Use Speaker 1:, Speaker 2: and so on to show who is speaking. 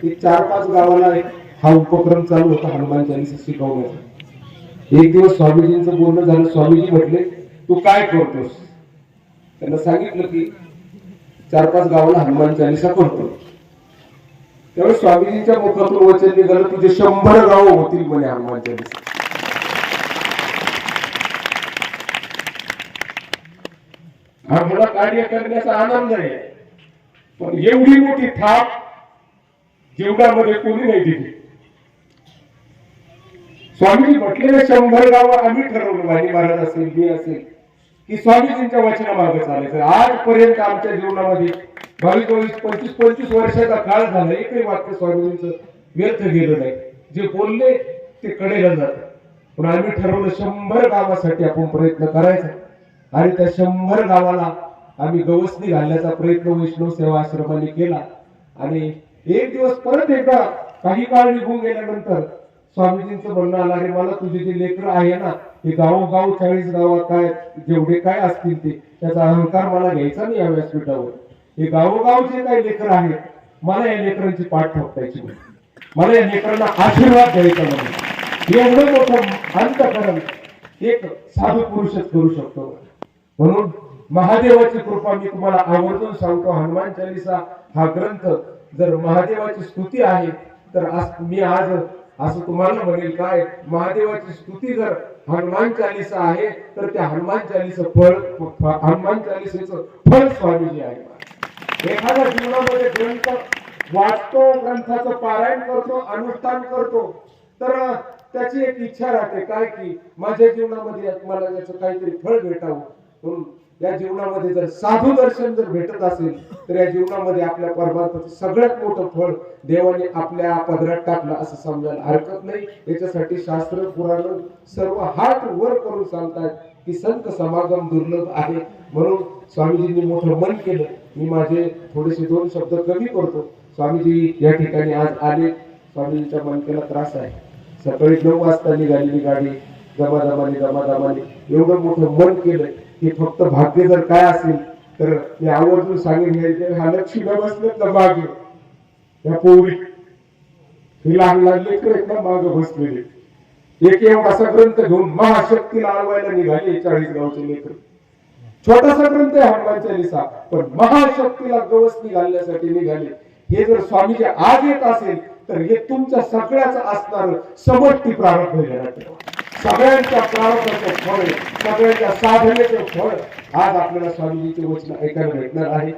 Speaker 1: की 4-5 गावाला हा उपक्रम चालू होता हनुमान चालीसा शिकवण्याचा। एक दिवस स्वामीजींचं बोलणं झालं, स्वामीजी म्हटले तू काय करतोस? त्यांना सांगितलं की 4-5 गावाला हनुमान चालीसा करतो। त्यावेळेस स्वामीजींच्या मुखातून वचन निघालं तुझे 100 गाव होतील म्हणे हनुमान चालीसा। आम्हाला कार्य करण्याचा आनंद आहे, पण एवढी मोठी थाप जीवनामध्ये कोणी नाही दिली। स्वामीजी म्हटलेले 100 गाव आम्ही ठरवलं, वाणी महाराज असेल, मी असेल, की स्वामीजींच्या वचनामागे चालायचं। आजपर्यंत आमच्या जीवनामध्ये 22-25 वर्षाचा काळ झाला, एकही वाक्य स्वामीजींचं व्यर्थ गेलं नाही। जे बोलले ते कडेला जात, पण आम्ही ठरवलं 100 गावासाठी आपण प्रयत्न करायचा। आणि त्या 100 गावाला आम्ही गवसणी घालण्याचा प्रयत्न वैष्णव सेवा आश्रमाने केला। आणि एक दिवस परत एकदा काही काळ निघून गेल्यानंतर स्वामीजींचं म्हणणं आलं, अरे मला तुझे जे लेकर आहे ना, हे गावोगाव 40 गावात काय जेवढे काय असतील ते त्याचा अहंकार मला घ्यायचा नाही या व्यासपीठावर। हे गावोगाव जे काही लेकर आहेत, मला या लेकरांची पाठ ठोकायची, मला या लेकरांना आशीर्वाद द्यायचा म्हणून। एवढं मोठं अंतःकरण एक साधू पुरुषच करू शकतो। म्हणून महादेवाची कृपा मी तुम्हाला आवर्जून सांगतो, हनुमान चालीसा हा ग्रंथ जर महादेवाची स्तुती आहे तर मी आज असं तुम्हाला म्हणेल, काय महादेवाची स्तुती जर हनुमान चालीसा आहे तर त्या हनुमान चालीसेचं फळ स्वामीजी आहे। एखाद्या जीवनामध्ये ग्रंथ वाचतो, ग्रंथाचं पारायण करतो, अनुष्ठान करतो, तर त्याची एक इच्छा राहते काय की माझ्या जीवनामध्ये मला याचं काहीतरी फळ भेटावं। म्हणून या जीवनामध्ये जर साधू दर्शन जर भेटत असेल तर या जीवनामध्ये आपल्या परमार्थाचं सगळ्यात मोठं फळ देवाने आपल्या पदरात टाकलं असं समजायला हरकत नाही। याच्यासाठी शास्त्र पुराण सर्व हात वर करून सांगतात की संत समागम दुर्लभ आहे। म्हणून स्वामीजींनी मोठं मन केलं। मी माझे थोडेसे 2 शब्द कमी करतो। स्वामीजी या ठिकाणी आज आले, स्वामीजींच्या मनकेला त्रास आहे, सकाळी 9 वाजता निघालेली गाडी दमादमाने एवढं मोठं मन केलं की फक्त भाग्य जर काय असेल तर मी आवर्जून सांगेन, हा लक्ष्मी बसले मागे या पोरी हे लहान लेकर मागे बसलेले, एक एवढासा ग्रंथ घेऊन महाशक्तीला आळवायला निघाले 40 गावचे लेकर। छोटासा ग्रंथ आहे हनुमान चालीसा, पण महाशक्तीला गवसणी घालण्यासाठी निघाले। हे जर स्वामीजी आज येत असेल तर हे तुमच्या सगळ्याच असणार समष्टी प्रारब्ध घेण्यात, सगळ्यांच्या प्रारब्धाचं फळ, सगळ्यांच्या साधनेचं फळ आज आपल्याला स्वामीजीचे वचन ऐकायला भेटणार आहे।